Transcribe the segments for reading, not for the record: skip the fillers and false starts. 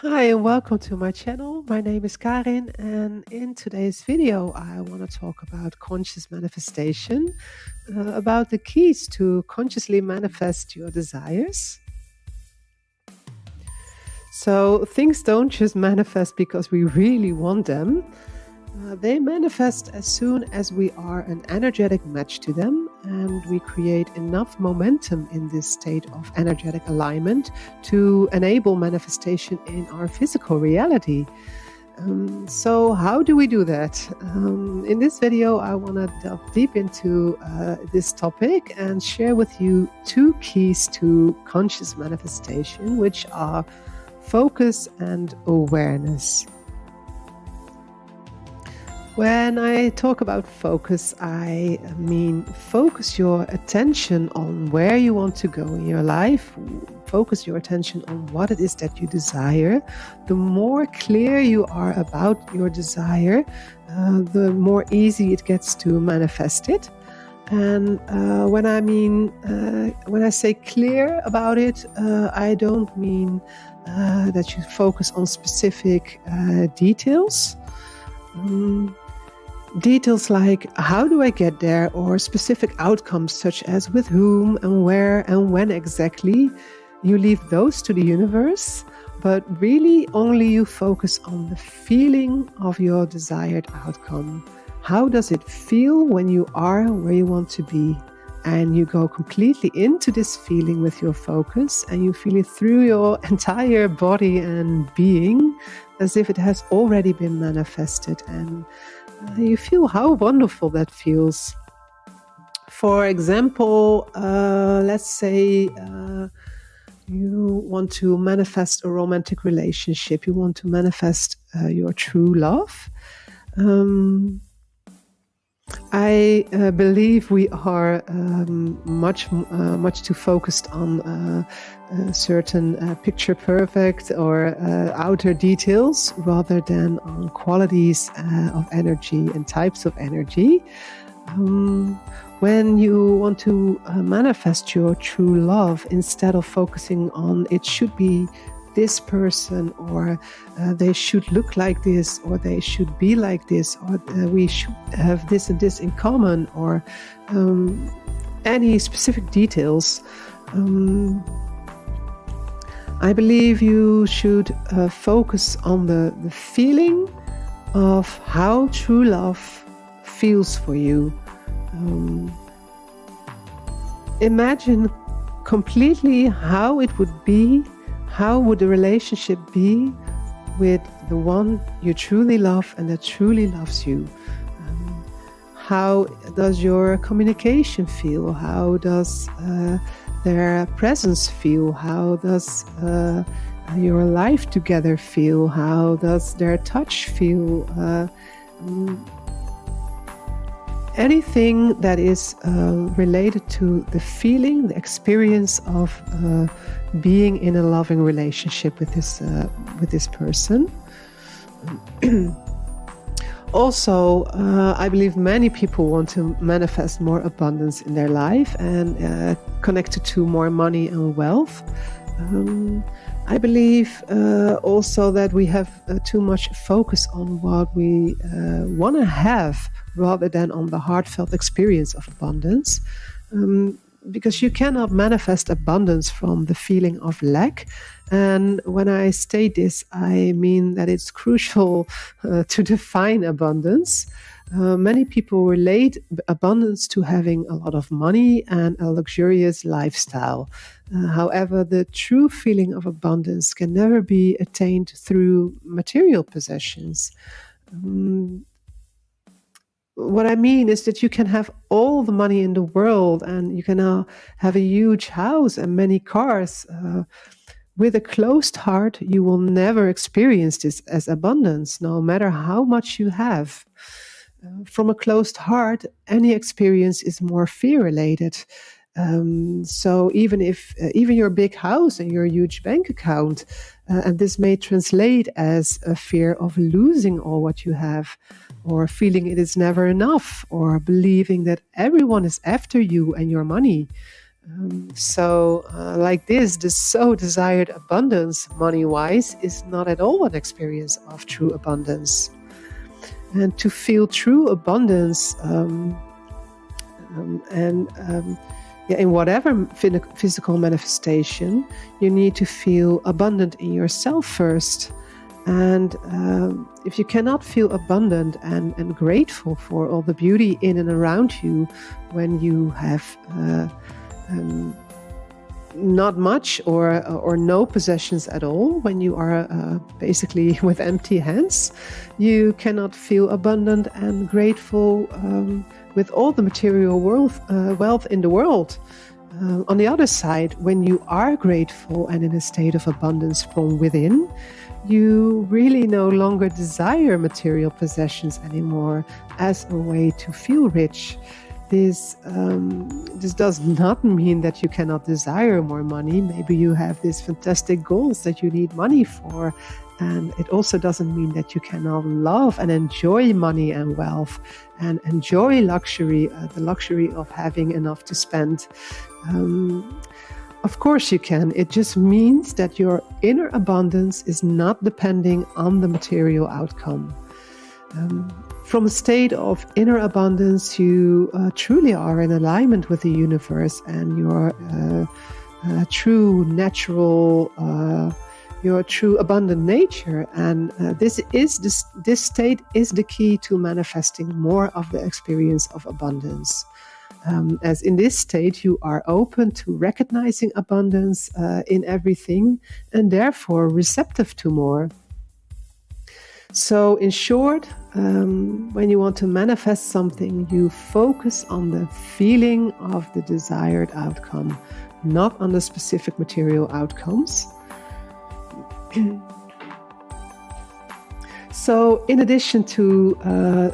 Hi and welcome to my channel. My name is Karin, and in today's video I want to talk about conscious manifestation, about the keys to consciously manifest your desires. So things don't just manifest because we really want them. They manifest as soon as we are an energetic match to them and we create enough momentum in this state of energetic alignment to enable manifestation in our physical reality. So how do we do that? In this video, I want to delve deep into this topic and share with you two keys to conscious manifestation, which are focus and awareness. When I talk about focus, I mean focus your attention on where you want to go in your life. Focus your attention on what it is that you desire. The more clear you are about your desire, the more easy it gets to manifest it. And when I say clear about it, I don't mean that you focus on specific details. Details like how do I get there, or specific outcomes such as with whom and where and when exactly, you leave those to the universe, but really only you focus on the feeling of your desired outcome. How does it feel when you are where you want to be? And you go completely into this feeling with your focus and you feel it through your entire body and being as if it has already been manifested, and you feel how wonderful that feels. For example, let's say you want to manifest a romantic relationship. You want to manifest your true love. I believe we are much too focused on certain picture perfect or outer details rather than on qualities of energy and types of energy. When you want to manifest your true love, instead of focusing on it should be this person, or they should look like this, or they should be like this, or we should have this and this in common, or any specific details, I believe you should focus on the feeling of how true love feels for you. Imagine completely how it would be. How would the relationship be with the one you truly love and that truly loves you? How does your communication feel? How does their presence feel? How does your life together feel? How does their touch feel? Anything that is related to the feeling, the experience of being in a loving relationship with this person. Also, I believe many people want to manifest more abundance in their life and connected to more money and wealth. I believe also that we have too much focus on what we want to have rather than on the heartfelt experience of abundance. Because you cannot manifest abundance from the feeling of lack. And when I state this, I mean that it's crucial to define abundance. Many people relate abundance to having a lot of money and a luxurious lifestyle. However, the true feeling of abundance can never be attained through material possessions. What I mean is that you can have all the money in the world and you can have a huge house and many cars. With a closed heart, you will never experience this as abundance, no matter how much you have. From a closed heart, any experience is more fear-related. So even your big house and your huge bank account, and this may translate as a fear of losing all what you have, or feeling it is never enough, or believing that everyone is after you and your money. Like this, the so desired abundance, money-wise, is not at all an experience of true abundance. And to feel true abundance, in whatever physical manifestation, you need to feel abundant in yourself first. And if you cannot feel abundant and grateful for all the beauty in and around you, when you have not much or no possessions at all, when you are basically with empty hands, you cannot feel abundant and grateful with all the material wealth in the world. On the other side, when you are grateful and in a state of abundance from within, you really no longer desire material possessions anymore as a way to feel rich. This does not mean that you cannot desire more money. Maybe you have these fantastic goals that you need money for. And it also doesn't mean that you cannot love and enjoy money and wealth and enjoy luxury, the luxury of having enough to spend. Of course you can. It just means that your inner abundance is not depending on the material outcome. From a state of inner abundance, you truly are in alignment with the universe and your true natural, your true abundant nature. And this state is the key to manifesting more of the experience of abundance. As in this state, you are open to recognizing abundance in everything and therefore receptive to more. So in short, when you want to manifest something, you focus on the feeling of the desired outcome, not on the specific material outcomes. So in addition to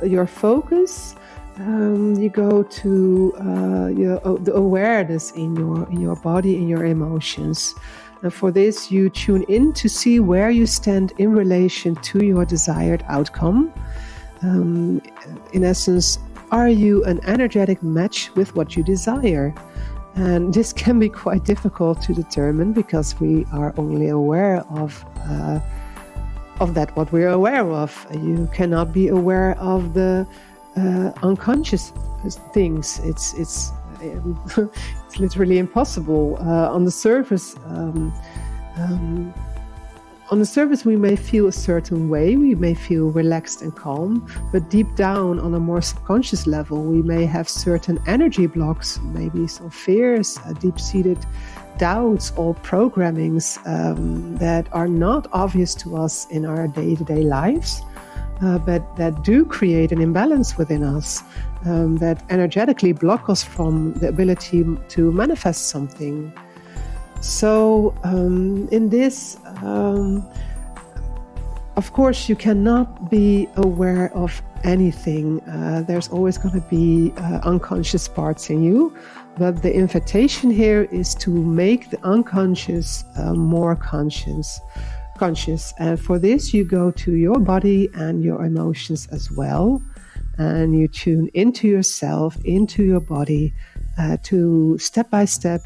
your focus, you go to the awareness in your body, in your emotions. And for this, you tune in to see where you stand in relation to your desired outcome. In essence, are you an energetic match with what you desire? And this can be quite difficult to determine because we are only aware of that what we're aware of. You cannot be aware of the unconscious things. It's literally impossible. On the surface, we may feel a certain way. We may feel relaxed and calm, but deep down, on a more subconscious level, we may have certain energy blocks, maybe some fears, deep-seated doubts or programmings that are not obvious to us in our day-to-day lives. But that do create an imbalance within us, that energetically block us from the ability to manifest something. So in this, of course, you cannot be aware of anything. There's always going to be unconscious parts in you. But the invitation here is to make the unconscious more conscious. And for this, you go to your body and your emotions as well. And you tune into yourself, into your body, to step by step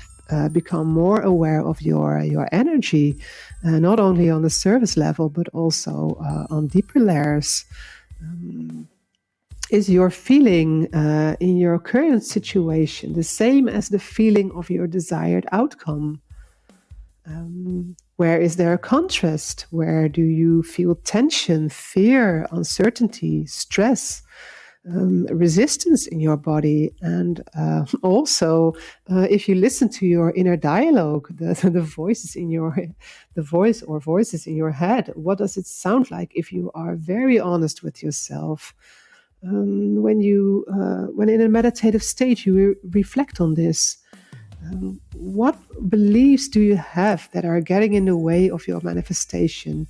become more aware of your energy, not only on the surface level, but also on deeper layers. Is your feeling in your current situation the same as the feeling of your desired outcome? Where is there a contrast? Where do you feel tension, fear, uncertainty, stress, resistance in your body? And also, if you listen to your inner dialogue, the voices in voices in your head, what does it sound like if you are very honest with yourself? When in a meditative state, you reflect on this. What beliefs do you have that are getting in the way of your manifestation?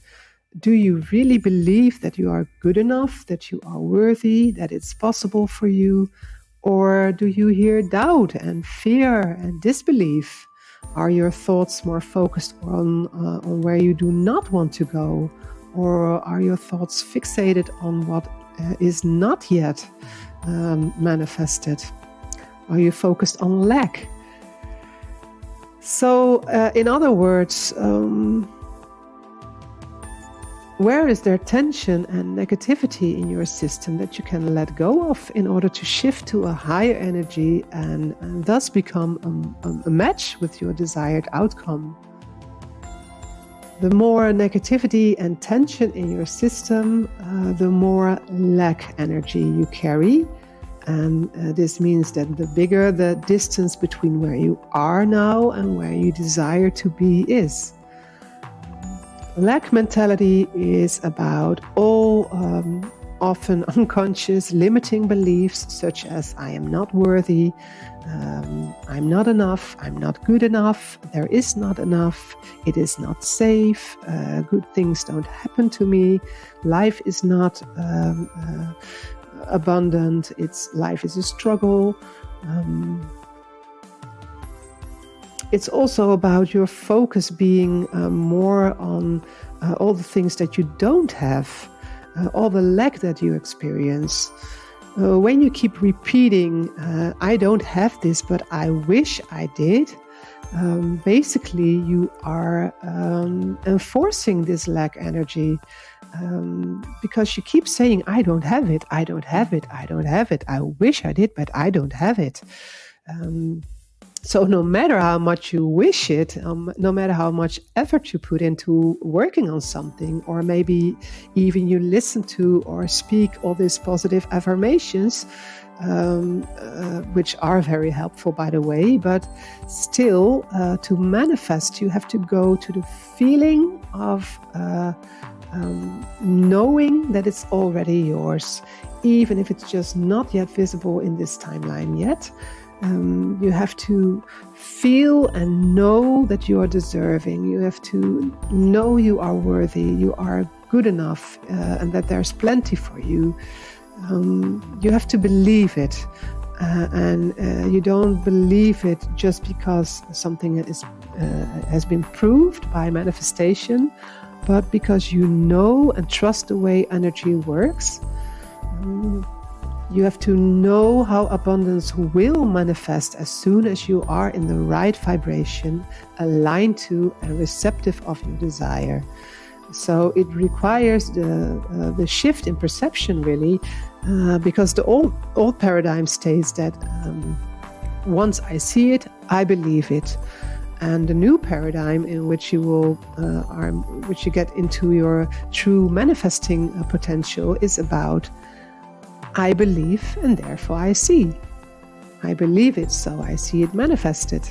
Do you really believe that you are good enough, that you are worthy, that it's possible for you? Or do you hear doubt and fear and disbelief? Are your thoughts more focused on where you do not want to go? Or are your thoughts fixated on what is not yet manifested? Are you focused on lack? So, in other words, where is there tension and negativity in your system that you can let go of in order to shift to a higher energy and thus become a match with your desired outcome? The more negativity and tension in your system, the more lack energy you carry. And this means that the bigger the distance between where you are now and where you desire to be is. Lack mentality is about all often unconscious limiting beliefs such as I am not worthy, I'm not enough, I'm not good enough, there is not enough, it is not safe, good things don't happen to me, life is not abundant, life is a struggle. It's also about your focus being more on all the things that you don't have, all the lack that you experience. When you keep repeating, I don't have this, but I wish I did, basically you are enforcing this lack energy. Because you keep saying, I don't have it, I don't have it, I don't have it, I wish I did, but I don't have it. So no matter how much you wish it, no matter how much effort you put into working on something, or maybe even you listen to or speak all these positive affirmations, which are very helpful, by the way, but still to manifest, you have to go to the feeling of knowing that it's already yours, even if it's just not yet visible in this timeline yet. You have to feel and know that you are deserving. You have to know you are worthy, you are good enough, and that there's plenty for you. You have to believe it. And you don't believe it just because something has been proved by manifestation, but because you know and trust the way energy works. You have to know how abundance will manifest as soon as you are in the right vibration, aligned to and receptive of your desire. So it requires the shift in perception, really, because the old paradigm states that once I see it, I believe it. And the new paradigm in which you get into your true manifesting potential is about I believe and therefore I see. I believe it, so I see it manifested.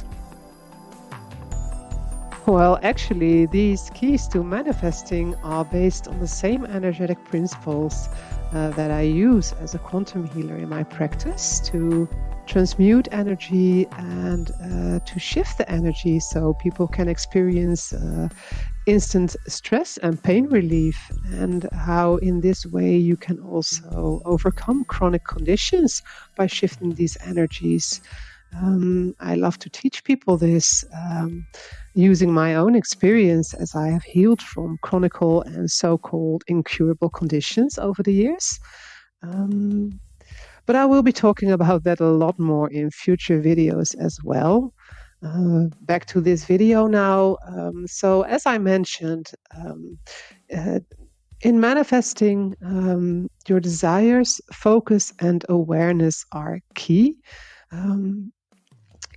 Well, actually, these keys to manifesting are based on the same energetic principles that I use as a quantum healer in my practice to transmute energy and to shift the energy so people can experience instant stress and pain relief, and how in this way you can also overcome chronic conditions by shifting these energies. I love to teach people this using my own experience, as I have healed from chronic and so-called incurable conditions over the years. But I will be talking about that a lot more in future videos as well. Back to this video now. So as I mentioned, in manifesting, your desires, focus and awareness are key.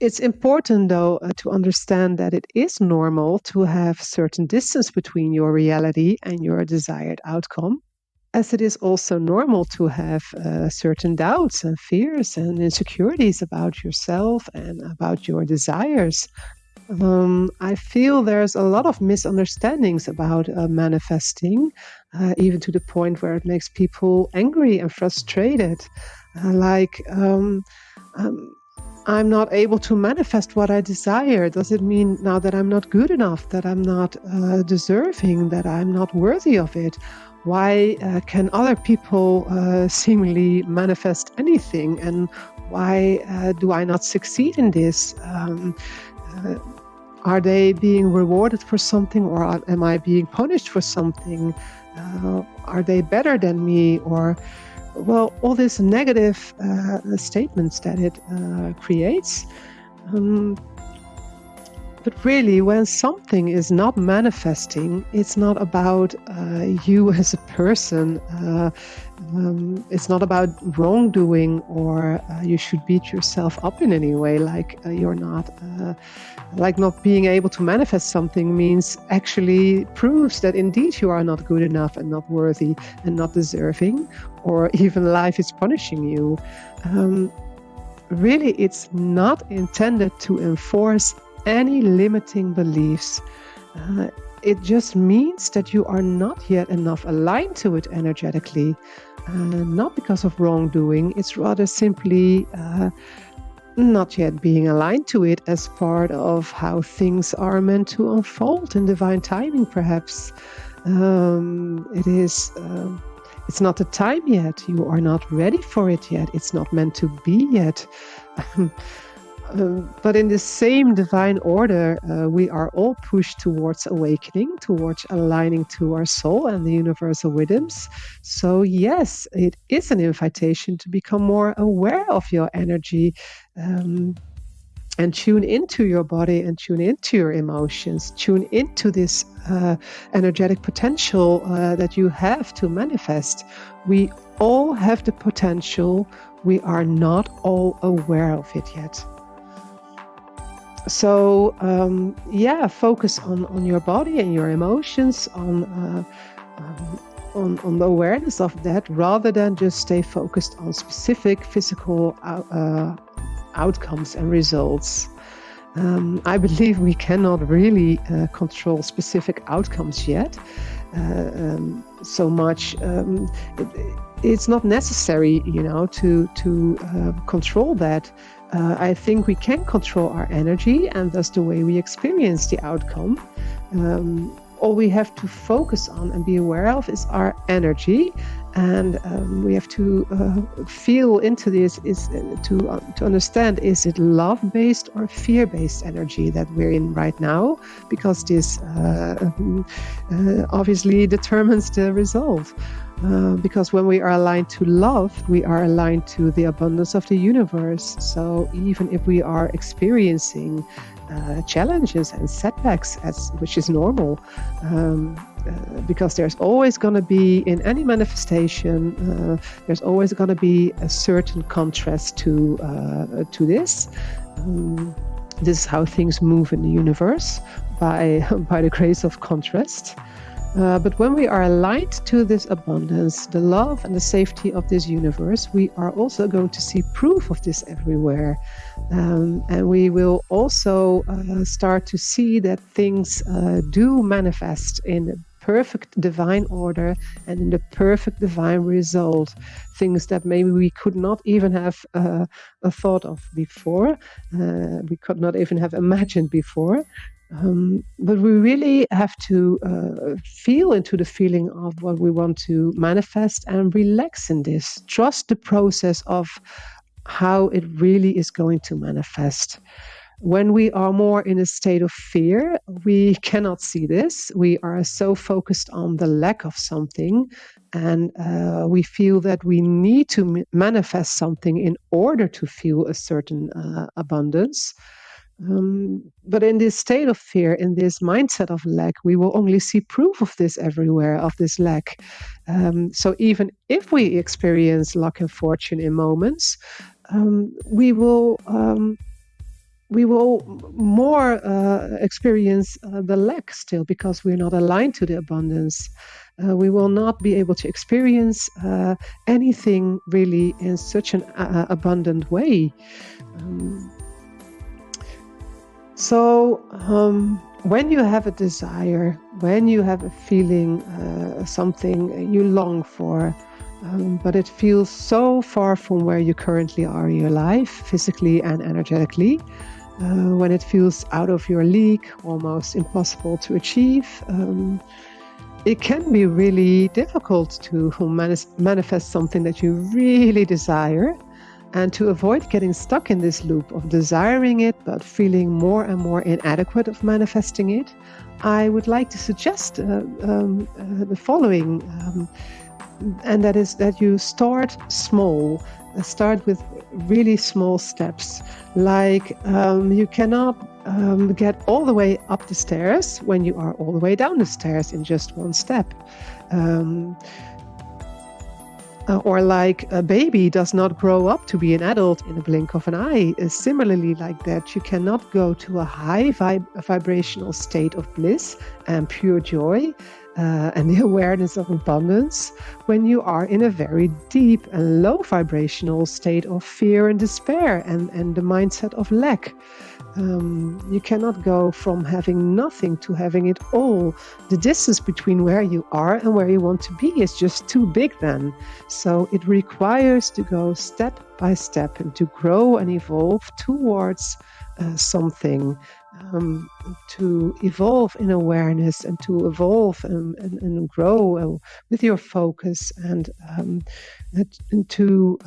It's important, though, to understand that it is normal to have certain distance between your reality and your desired outcome, as it is also normal to have certain doubts and fears and insecurities about yourself and about your desires. I feel there's a lot of misunderstandings about manifesting, even to the point where it makes people angry and frustrated. I'm not able to manifest what I desire. Does it mean now that I'm not good enough, that I'm not deserving, that I'm not worthy of it? Why can other people seemingly manifest anything? And why do I not succeed in this? Are they being rewarded for something, or am I being punished for something? Are they better than me? Or, well, all these negative statements that it creates. But really, when something is not manifesting, it's not about you as a person. It's not about wrongdoing, or you should beat yourself up in any way, like you're not. Like not being able to manifest something means actually proves that indeed you are not good enough and not worthy and not deserving, or even life is punishing you. Really, it's not intended to enforce any limiting beliefs. It just means that you are not yet enough aligned to it energetically, not because of wrongdoing. It's rather simply not yet being aligned to it as part of how things are meant to unfold in divine timing, perhaps. It's not the time yet. You are not ready for it yet. It's not meant to be yet. But in the same divine order, we are all pushed towards awakening, towards aligning to our soul and the universal rhythms. So yes, it is an invitation to become more aware of your energy, and tune into your body and tune into your emotions, tune into this energetic potential that you have to manifest. We all have the potential. We are not all aware of it yet. So focus on your body and your emotions, on the awareness of that, rather than just stay focused on specific physical outcomes and results. I believe we cannot really control specific outcomes yet so much. It's not necessary, to control that. I think we can control our energy and thus the way we experience the outcome. All we have to focus on and be aware of is our energy, and we have to feel into this, is to understand, is it love-based or fear-based energy that we're in right now, because this obviously determines the result. Because when we are aligned to love, we are aligned to the abundance of the universe. So even if we are experiencing challenges and setbacks, which is normal, because there's always going to be, in any manifestation, there's always going to be a certain contrast to this. This is how things move in the universe, by the grace of contrast. But when we are aligned to this abundance, the love and the safety of this universe, we are also going to see proof of this everywhere. And we will also start to see that things do manifest in the perfect divine order and in the perfect divine result. Things that maybe we could not even have a thought of before, we could not even have imagined before. But we really have to feel into the feeling of what we want to manifest and relax in this. Trust the process of how it really is going to manifest. When we are more in a state of fear, we cannot see this. We are so focused on the lack of something, and we feel that we need to manifest something in order to feel a certain abundance. But in this state of fear, in this mindset of lack, we will only see proof of this everywhere, of this lack. So even if we experience luck and fortune in moments, we will more experience the lack still, because we're not aligned to the abundance. We will not be able to experience anything really in such an abundant way. So when you have a desire, when you have a feeling, something you long for, but it feels so far from where you currently are in your life, physically and energetically, when it feels out of your league, almost impossible to achieve, it can be really difficult to manifest something that you really desire. And to avoid getting stuck in this loop of desiring it but feeling more and more inadequate of manifesting it, I would like to suggest the following, and that is that you start small. Start with really small steps. Like you cannot get all the way up the stairs when you are all the way down the stairs in just one step. Or like a baby does not grow up to be an adult in a blink of an eye. Similarly, like that, you cannot go to a high vibrational state of bliss and pure joy and the awareness of abundance when you are in a very deep and low vibrational state of fear and despair and the mindset of lack. You cannot go from having nothing to having it all. The distance between where you are and where you want to be is just too big then. So it requires to go step by step and to grow and evolve towards something, to evolve in awareness and to evolve and grow with your focus and to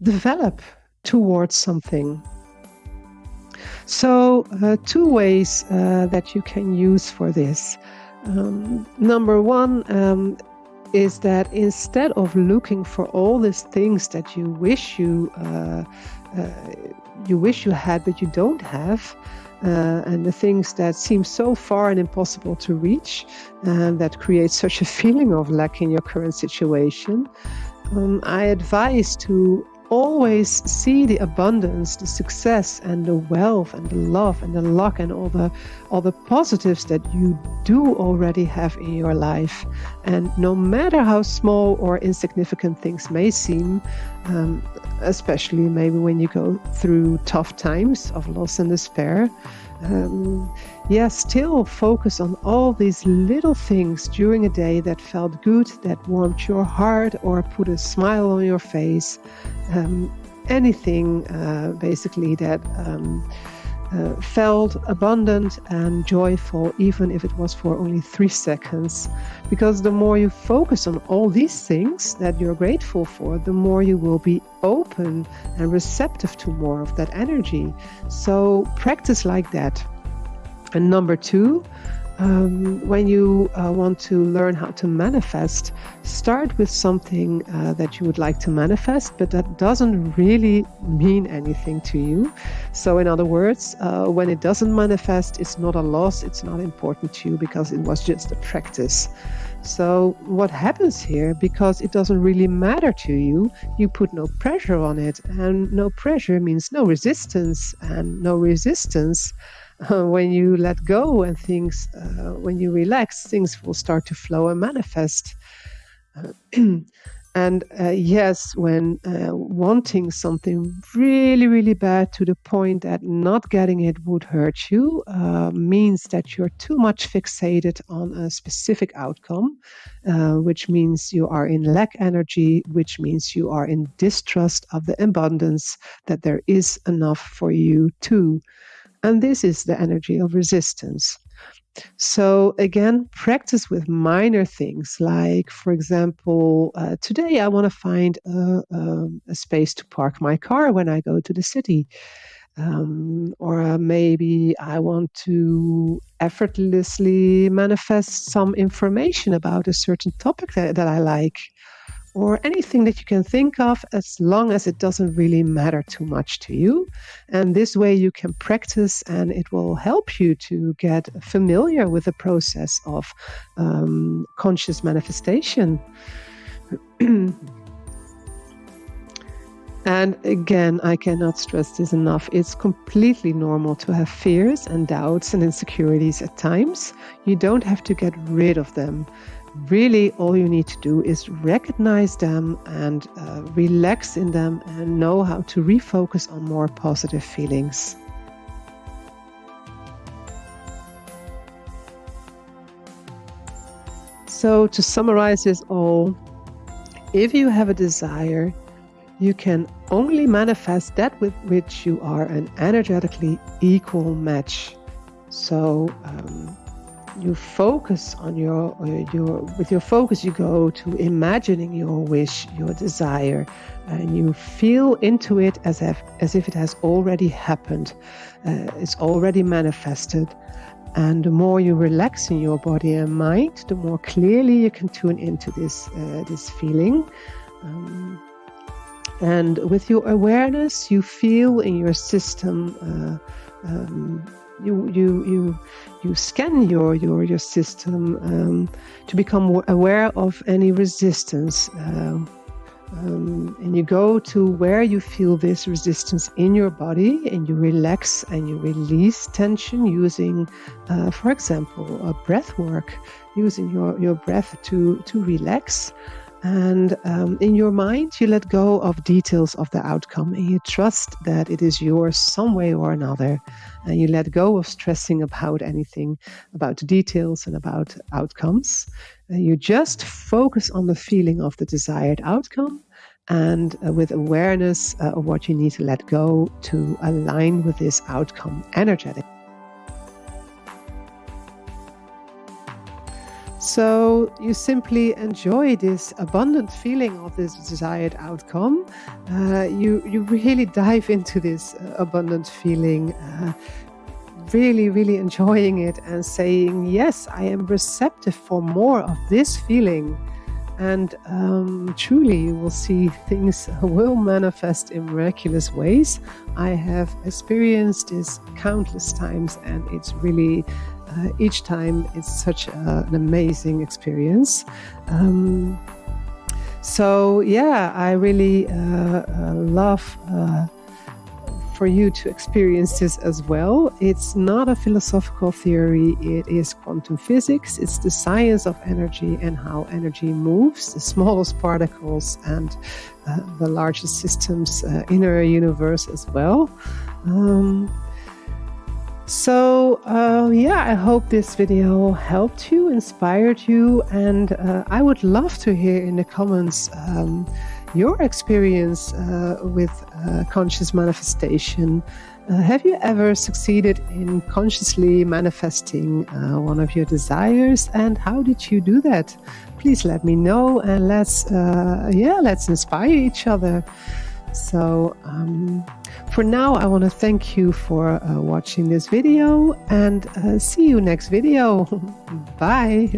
develop towards something. So 2 ways that you can use for this. Number 1 is that instead of looking for all these things that you wish you had but you don't have, and the things that seem so far and impossible to reach, that creates such a feeling of lack in your current situation, I advise to always see the abundance, the success and the wealth and the love and the luck and all the positives that you do already have in your life. And no matter how small or insignificant things may seem, especially maybe when you go through tough times of loss and despair, still focus on all these little things during a day that felt good, that warmed your heart or put a smile on your face. Anything basically that felt abundant and joyful, even if it was for only 3 seconds. Because the more you focus on all these things that you're grateful for, the more you will be open and receptive to more of that energy. So practice like that. And number 2, when you want to learn how to manifest, start with something that you would like to manifest, but that doesn't really mean anything to you. So in other words, when it doesn't manifest, it's not a loss, it's not important to you because it was just a practice. So what happens here, because it doesn't really matter to you, you put no pressure on it, and no pressure means no resistance, and no resistance when you let go and things, when you relax, things will start to flow and manifest. And yes, when wanting something really, really bad to the point that not getting it would hurt you, means that you're too much fixated on a specific outcome, which means you are in lack energy, which means you are in distrust of the abundance that there is enough for you too. And this is the energy of resistance. So again, practice with minor things like, for example, today I want to find a space to park my car when I go to the city. Or maybe I want to effortlessly manifest some information about a certain topic that I like. Or anything that you can think of, as long as it doesn't really matter too much to you. And this way you can practice, and it will help you to get familiar with the process of conscious manifestation. And again, I cannot stress this enough. It's completely normal to have fears and doubts and insecurities at times. You don't have to get rid of them. Really, all you need to do is recognize them and relax in them and know how to refocus on more positive feelings. So to summarize this all, if you have a desire, you can only manifest that with which you are an energetically equal match. So you focus on with your focus you go to imagining your wish, your desire, and you feel into it as if it has already happened. It's already manifested. And the more you relax in your body and mind, the more clearly you can tune into this feeling. And with your awareness, you feel in your system, you scan your system to become more aware of any resistance. And you go to where you feel this resistance in your body, and you relax and you release tension using, for example, breath work, using your breath to relax. And in your mind, you let go of details of the outcome, and you trust that it is yours some way or another. And you let go of stressing about anything, about the details and about outcomes. And you just focus on the feeling of the desired outcome, and with awareness of what you need to let go to align with this outcome energetic. So you simply enjoy this abundant feeling of this desired outcome. You really dive into this abundant feeling, really enjoying it and saying, yes, I am receptive for more of this feeling. And truly, you will see things will manifest in miraculous ways. I have experienced this countless times, and it's really, each time it's such an amazing experience. So yeah, I really love for you to experience this as well. It's not a philosophical theory, it is quantum physics. It's the science of energy and how energy moves, the smallest particles and the largest systems in our universe as well. Yeah, I hope this video helped you, inspired you, and I would love to hear in the comments your experience with conscious manifestation. Have you ever succeeded in consciously manifesting one of your desires, and how did you do that? Please let me know, and let's inspire each other. So for now, I want to thank you for watching this video, and see you next video. Bye.